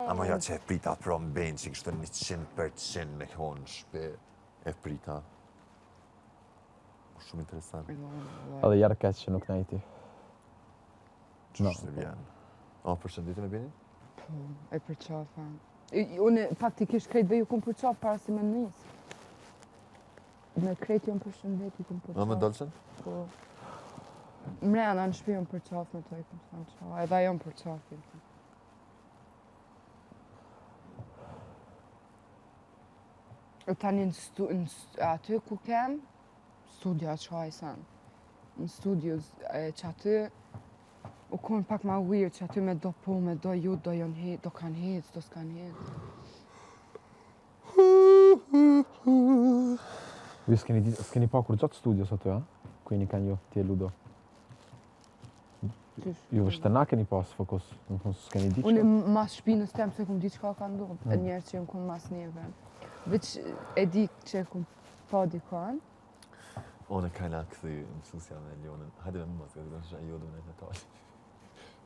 Ama ja që e prita from bench, që kështë 100% me konë shpe e prita. Shumë interesant. Edhe jarë keq që nuk nejti. Që të vjen. O, përshëndetje me Benin? Po, e për qafa. Unë faktikisht krejt veju kom për qafë para si me njësë. Me krejt jo më përshëndetje kom për qafë. Me dolqen? Po. Mrena në shpi jo më për qafë me to i kom thënë qafë. Edhe jo më për qafë. E tani aty ku kem, studia qaj sen. Në studios që aty, u konë pak ma weird që aty me do po, me do ju, do jon hec, do kanë hec, do s'kan hec. Ju s'keni pa kur gjatë studios aty, a? Ku jeni kanë ju, ti e Ludo? Ju vështëna keni pas fokus, në thonë s'keni di që? Unë mas shpinës tem se kum di qka ka ndodhë, e njerë që jem kun mas neve. Veç e di që kum pa dikon. Unë kajna këthi mësusja me Lionën. Hajde me mësë, këtë është ajodu në të talë.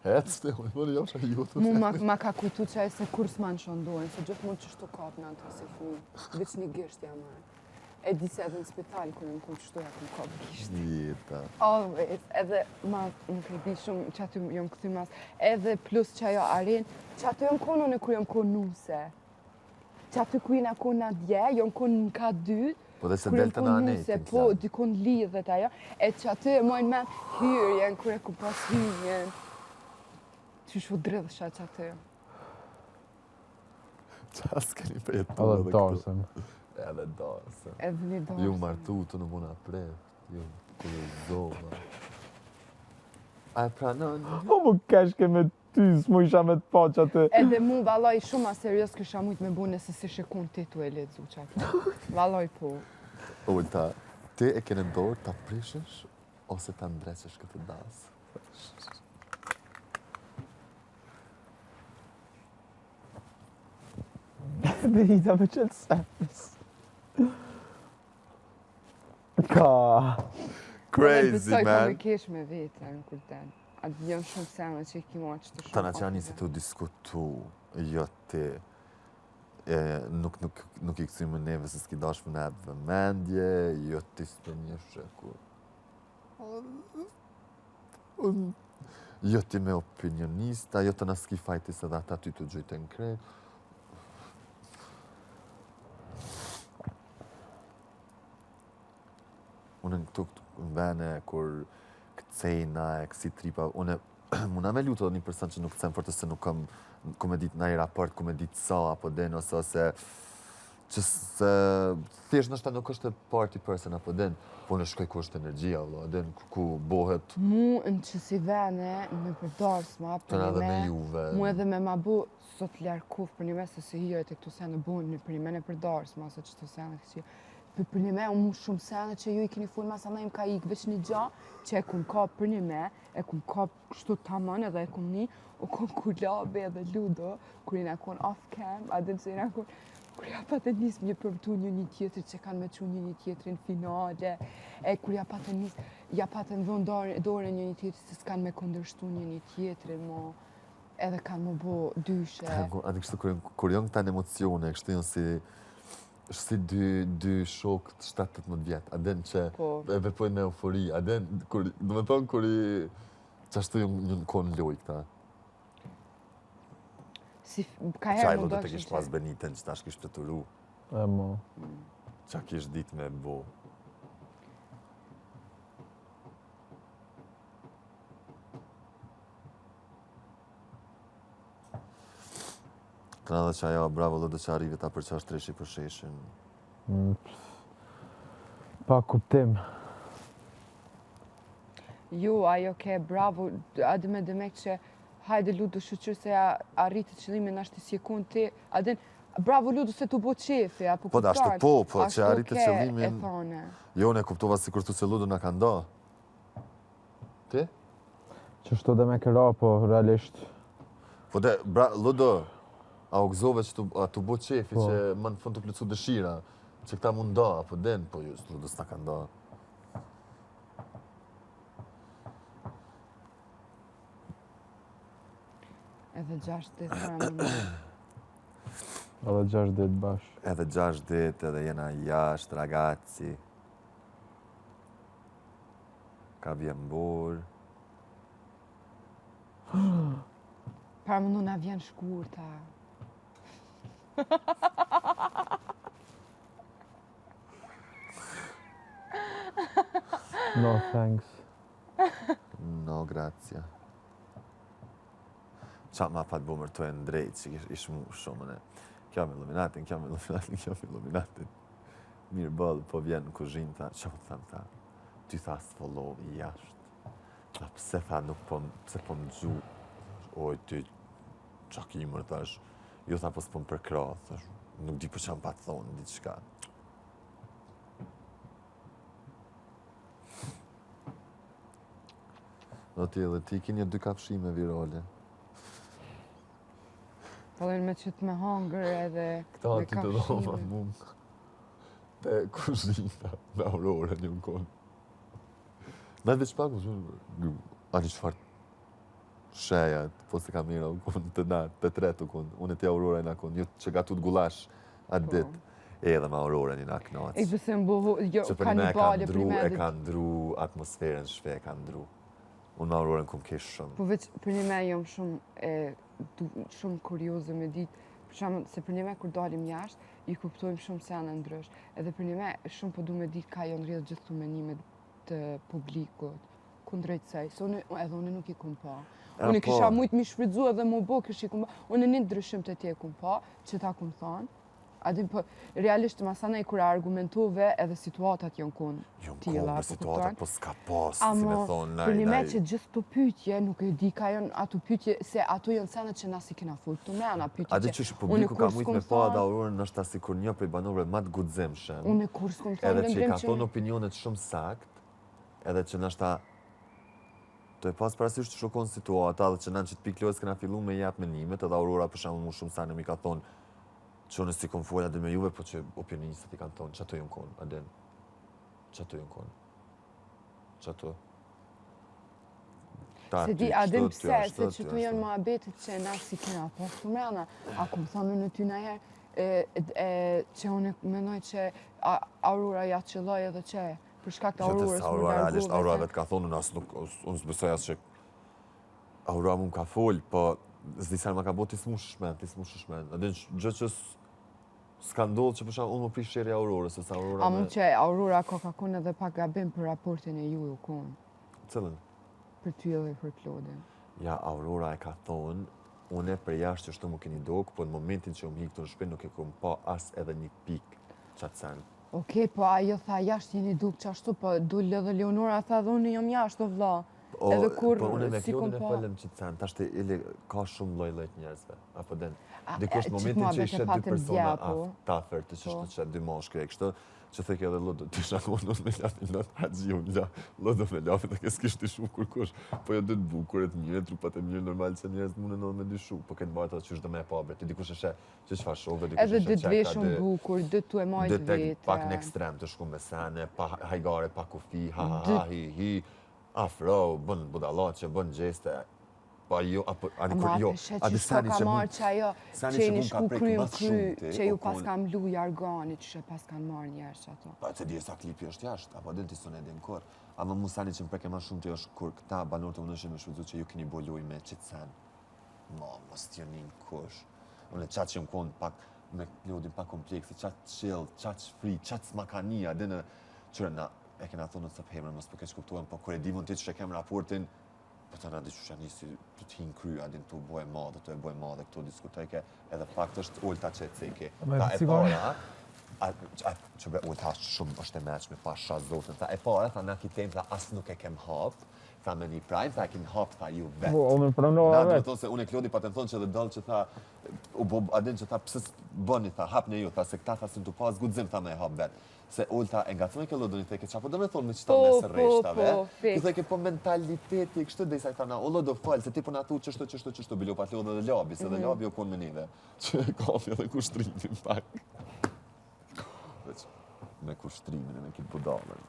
Hecë, unë jam që ajodu. Mu ma ka kujtu që se kur s'man shëndojnë, se gjithë mund që shtu kapë në antë se fmi. Veç një gisht jam marë. E di se edhe në spital kërë më qështu ja këm kapë gisht. Jeta. Always, edhe ma nuk e di shumë që aty jom këty mas. Edhe plus që ajo arin, që aty jom kono në kërë jom konë nuse. Që aty ku jena konë në dje, jom konë në ka dy. Po dhe se delta në anetin. Po, dikon lidhet ajo. E që aty mojnë me hyrjen, kërë ku pas hyrjen. Që shu dridhësha që aty. Qa s'keni për jetu Edhe darsëm. Edhe darsëm. Edhe një darsëm. Ju martu të në muna pret. Ju kërë zoma. A e pranon? O, më keshke me ty, s'mu isha me të pa që aty. Edhe mu, valoj, shumë a serios kësha mujt me bu nëse si shikun ti tu e ledzu që aty. Valoj po. Ullta, ti e kene dorë ta prishësh ose ta ndreqësh këtë dasë? Benita me qëtë sepis. Ka. Crazy, man. man. Me kesh me vetën, kur ten. Atë janë shumë sene që i ki ma që të shumë. Tana që janë njësi të diskutu, jo ti, nuk i kësi më neve se s'ki dash më neve vëmendje, jo ti s'të një shekur. Jo ti me opinionista, jo të në s'ki fajtis edhe ata ty të gjujtë në krej. Unë në këtu në vene, kur këcejna e kësi tripa, unë muna me lutë edhe një person që nuk këcejnë fortë se nuk kam ku me ditë në i raport, ku me ditë sa, apo den, ose që se thjesht nështë ta nuk është party person, apo den, po në shkoj ku është energjia, den, ku bohet... Mu në që si vene, me përdarsma, për një me... juve. Mu edhe me ma bu, sot ljarkuf për një me se si hire të këtu sene bunë, për një me në përdarsma, se që të sene kësi. Për një me, unë shumë sene që ju i kini full masa, im ka ik veç një gja, që e kum kap për një me, e kum kap kështu tamën edhe e kum një, u kom Kulabe edhe Ludo, kur i na kon off-cam, adem se i na kon, kur ja patë njësë një përmëtu një tjetër që kanë me që një tjetërin finale, e kur ja patë njësë, ja patë në dhënë dore një tjetër se s'kanë me kondërshtu një tjetërin, mo, edhe kanë më bo dyshe. Ati kështu, kur janë këta në emocione, kështu janë si dy shokët 17 vjetë, aden që e vepojnë me eufori, aden, do me thonë kur i qashtu një në konë loj këta. Qaj lo do të kishtë pas Beniten që ta shkishtë fleturu. E mo. Qa kishtë ditë me bo. Të në dhe që ajo, bravo, do që arrive ta për që është treshi për sheshin. Pa kuptim. Jo, ajo ke bravo, adë me demek që hajde Ludo shëqyrë se arritë qëllimin ashtë i sekund ti, adën, bravo Ludo se tu bo qefi, apo kuptar. Po, ashtu po, që arritë qëllimin... e thone. Jo, ne kuptova si kur tu se Ludo në ka nda. Ti? Që shto dhe me këra, po, realisht. Po, Ludo, a u gëzove që tu bo qefi, që më në fund të plëcu dëshira, që këta mund nda, apo den, po, just Ludo s'na ka nda. Edhe 6 ditë Edhe 6 ditë bashkë. Edhe 6 ditë, edhe jena jashtë, ragazzi. Ka vjen burë. Para më na vjen shkurta. No thanks. No, grazie. Qa ma pat bu mërtoj në drejtë që ish mu shumë në. Kjo me Illuminatin, kjo me Illuminatin, kjo me Illuminatin. Mirë bëllë, po vjen në kuzhinë, tha, që po të thamë, tha, ty tha s'follovi jashtë. A pse tha nuk po, pse po më gju, oj ty, qa ki mërë, thash, ju tha po s'po më përkra, thash, nuk di për që më pa të thonë, di qka. Do t'i edhe ti ki një 2 kafshime virale. Po dhe me qëtë me hangër edhe Këta me ti të dhoma kafshime. mund. Te kuzhina me Aurora një më konë. Me dhe qpak më shumë, ani qëfar shejat, po se kamera u konë të na, të tretë u konë, unë e ti Aurora i na konë, ju që ga tu t'gulash atë Po. ditë. Edhe me Aurora një na E knaqë. pëse më bohu, jo, Që për një e ka kanibale ndru, për e ka ndru atmosferën shpe, e ka ndru. Unë me Aurorën kum kesh shumë. Po veç për një me jam shumë kurioze me ditë, për shembull se për një me kur dalim jashtë, i kuptojmë shumë sene ndrysh. Edhe për një me shumë po du me ditë ka janë rrjedhë gjithë menimet të publikut, kundrejt saj, se edhe unë nuk i kum pa. Unë po. kisha mujt mi shfrydzu edhe mu bo kish i kum pa. Unë një ndryshim të tje kum pa, që ta kum thonë. Adin po, realisht masana i kur argumentove edhe situatat janë konë Jo më tilla, konë për po situatat, kupton? po s'ka pas, si me Amo, thonë, për një me që gjithë të pytje, nuk e di ka janë ato pytje, se ato janë senet që na si kena full të mena pytje A dhe që publiku ka mujtë me pa dhe Aurorën është ta sikur një prej banorëve më të guximshëm. Unë kur s'kom thonë Edhe që i lëndrim ka thonë opinionet shumë sakt, edhe që nështë ta të e pas parasysh të shokon situata dhe që në që të piklojës këna fillu me jap menimet, edhe Aurora për shembull më shumë sa në mi ka thonë që unë si kom folja dhe me juve, po që opinionistët i kanë thonë, që ato jënë konë, adin, që ato jënë konë, që ato. Se di, adin pse, se që tu janë ma abetit që na si kena pas të mrena, a kom thonë në ty na herë, që unë menoj që Aurora ja qëlloj edhe që, për shkak të Aurorës më Realisht Aurora largove. vetë ka thonë, unë s'besoj asë që Aurora mu ka folë, po zdi sa ma ka bo t'i smushëshmen. Adin gjë që s'ka ndodhë që përshamë unë më prish sheri Aurorës, ose Aurora A mund që Aurora ka konë edhe pak gabim për raportin e ju konë, Cëllën? për ty edhe për Klodin. Ja, Aurora e ka thonë, une për jashtë që shtu më keni dokë, po në momentin që më hikë të në shpinë nuk e kom pa as edhe një pikë qatë sen. Okej, po ajo tha jashtë jeni dukë qashtu, po dullë edhe Leonora tha dhe unë jam jashtë o vla. Edhe kur Po une me si kom Klodin e pa. falem që sen, tash të ili ka shumë lloj-lloj të njerëzve, apo den. A, Dikush e, momentin qit që i muhabet e shet dy patëm persona zja, po. tafer, të që Po. shet dy moshkë e kështë, që thek edhe lodo, të shakon unë me lafi në haqji unë la, lodo me lafi dhe kes kishtë i shumë kur kush, po jo dy të bukuret mirë, trupat e mirë normal që njerëz mune në me dy shu, po këtë marta që është dhe me e pabre, të dikush e she që çfarë shove, dikush Edhe e she dy të qeka, veshën bukur, dy tu e majtë dy tek vete. pak në ekstrem të shku me sene, pa hajgare, pa kufi, ha ha ha, hi hi, afro, bën budallaqe, bën gjeste, pa jo, apo, ani kur jo, a di sani ka që marrë që ajo, sani që që jeni mund ka shku prek krym mas kry, shumëti, që ju o pas kon- kam lu jargani, që pas kanë marrë njerë që ato. Pa të di sa klipi është jashtë, apo din t'i sonë edhe në kor. Ama mu sani që më preke ma shumë të është kur këta banorët e unëshin me shvëzu që ju keni bolluj me qitë sen. Mos t'jo një kush. Unë qatë që më konë pak me Klodin pak kompleksi, qatë chill, qatë free, qatë smakania, dine qëre na e kena thonë në të pëhemrë, mos për keq kuptuem, po kur e dimon ti që e kem raportin, po të nga di që nisi të t'hin kry, adin të bojë madhe, të e bojë madhe, këto diskutojke, edhe fakt është Olta që e ceke. Me Ta e sigari? para, që be Olta shumë është e meqme, pa shas zotën, tha e para, tha na kitem, tha asë nuk e kem hap, tha me një prime, tha e kin hap, tha ju vetë. Po, unë pranova Na do të vetë. thonë se unë e Klodi pa të thonë që edhe dallë që tha, u bo adin që tha pse bëni, tha hapni ju, tha se këta tha sin tu pas guxim tha me e hap vetë. Se Olta e ngacmoi kjo lodoni theke çapo do me thonë me çta Po, mes po, rreshtave. po, fik. Ti theke po mentaliteti kështu dhe sa i thana, o lodo fal se ti po na thu çështo bilo pa lodë edhe labi, se edhe labi u kon me neve. Që ka edhe kushtrimin pak. Veç me kushtrimin e me këtë budallën.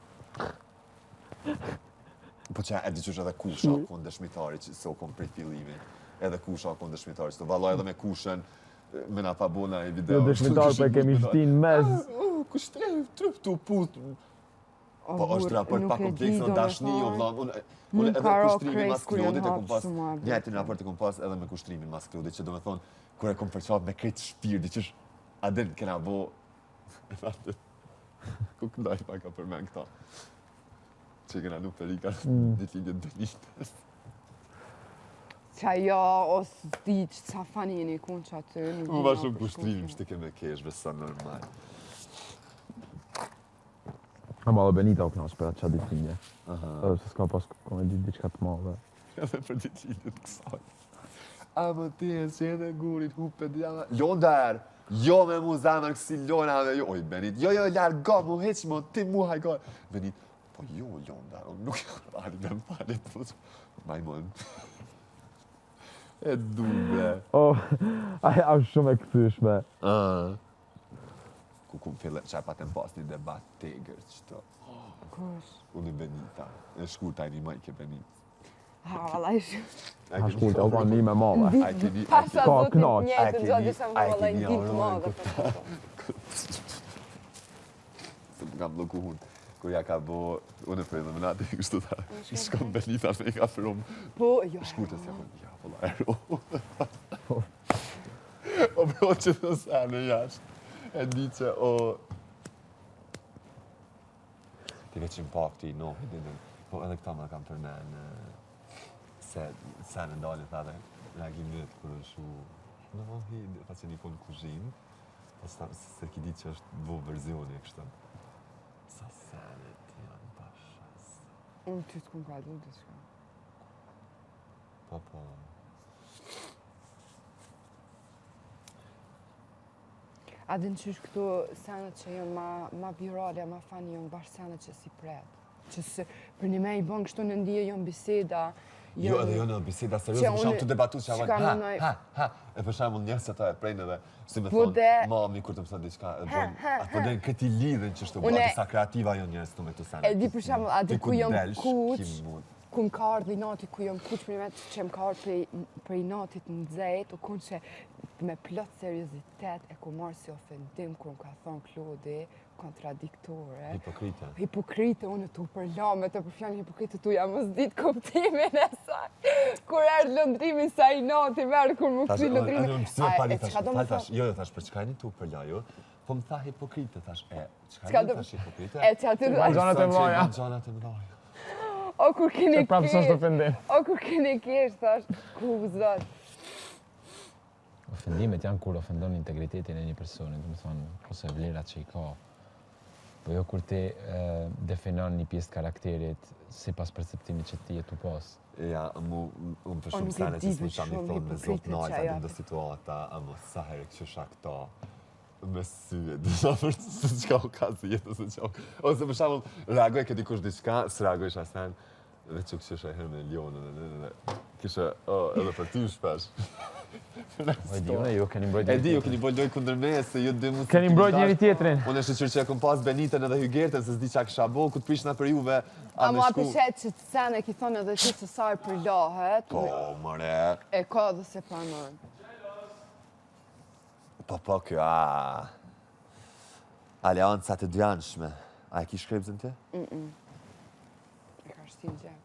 Po që e di qësh edhe kusha kon dëshmitari që se o kon prej fillimi. Edhe kusha kon dëshmitari, që të vallaj edhe me kushën, me na pa bona i video. Jo dëshmitar për kemi shtin mes. Kushtrim, tryp të put. Po është raport pa kompleks në dashni, o vëlla, unë edhe kushtrimin mas Klodit e kom pas, njëjtin raport e kom pas edhe me kushtrimin mas Klodit, që do me thonë, kur e kom përqat me krejt shpirë, që adin kena bo, ku këndaj pa ka përmen këta, që kena nuk të rika ditë lidjet dënitës. Qa ja, ose di që ca fanini kun që aty, nuk Më ma shumë kushtrimin, që të keme kesh, besa normal. Ama dhe Benita o knash për atë qa ditëlindje. Edhe se s'ka pas komedi diçka të madhe. Edhe për ditëlindjet kësaj. A më ti e që edhe gurit, hupe djama. Londar, jo me mu zemër kësi lonave, jo. Oj, Benit, jo, larga mu heq mo, ti mu hajka. Benit, po jo, Londar, nuk e rari me falit, majmon. E du, bre. Aja shumë e këthyshme. Ku më fillë që patem pas një debat tegër qëto. Kush? Unë i Benita, e shkurta e një majke Benit. Ha, valla i shumë. A shkurte, o ka një me madhe. Pasha Ka zotit knaq. njetë gjatë disa më valla i ditë Ai madhe. Se më kam bloku hun. Kur ja ka bo, unë e për eliminati, kështu ta, shkom Benita me i ka fërum. Po, jo. Shkurte se jam, ja, valla, ero. O bro që të sene jashtë. E di që, ti veç impakti i nohit, po edhe këta më kam përmen, se në dalit edhe, reagimit kur është shu, në mohi, pa që një konë kuzhin, se ki di që është bo verzioni, kështëm. Sa senet janë pashas. Unë ty t'kum ka du diçka. Po. A din qysh këtu senet që jënë ma virale, ma fani jënë bashkë senet që si pret. Që se për një me i bën kështu në ndije jënë biseda. Jo, edhe jo në biseda, serios, më shumë të debatu që avajnë, ha, e për shemull njësë ata e prejnë edhe, si me thonë, mami kur të më thonë diqka, e bojnë, apo dhe në këti lidhen që shtu, atë sa kreativa jo njësë të me të senet. E di për shemull, atë ku jëmë kuq, ku më ka ardhë i natit, ku jëmë kuq, për një vetë që më ka ardhë për i natit në dzejt, u kun që me plot seriozitet e ku marrë si ofendim, kur më ka thonë Klodi, kontradiktore. Hipokrite, unë tu përlame, të përfjanë hipokrite tu jam mos ditë kuptimin e saj. Kur erdë lëndrimi sa i nati merë, kur më kësi lëndrimi. Jo, thash, për çka e një tu përla, jo? Po më tha hipokrite, thash, çka e një thash hipokrite? E që aty dhe... Gjanat e mlaja. Gjanat e mlaja. O, kur keni Se prapë s'është ofendim. O, kur keni kesh, thash, ku zot. Ofendimet janë kur ofendon integritetin e një personi, dhe më thonë, ose vlerat që i ka. Po jo kur ti definon një pjesë të karakterit si pas perceptimit që ti e tu pas. Ja, unë për shumë sene që s'më qam një thonë me zotë nalë, të ndë situata, ama sa herë këshusha këta, me syet, dhe sa për së qka u ka si jetë, së qka u... Ose për shumë, reagoj këti kush diçka, së reagoj shasen, dhe që këshusha herë me Lionën, kishe, edhe për ty shpesh. E di, unë ju keni mbrojt E di, ju keni bojloj kundër me, se ju dy mund... Keni mbrojt njëri tjetrin. Unë e shqyqyr që e kom pas Benitën edhe Hygertën, se s'di qa kësha bo, ku t'prishna për juve, A ma përshet që të sene ki thonë edhe ti që sa i përlahet. Po, mëre. E ka dhe se pranon. Po, kjo, Aleanca të djanshme. A e ki shkrepzën të? E ka shtin gjep.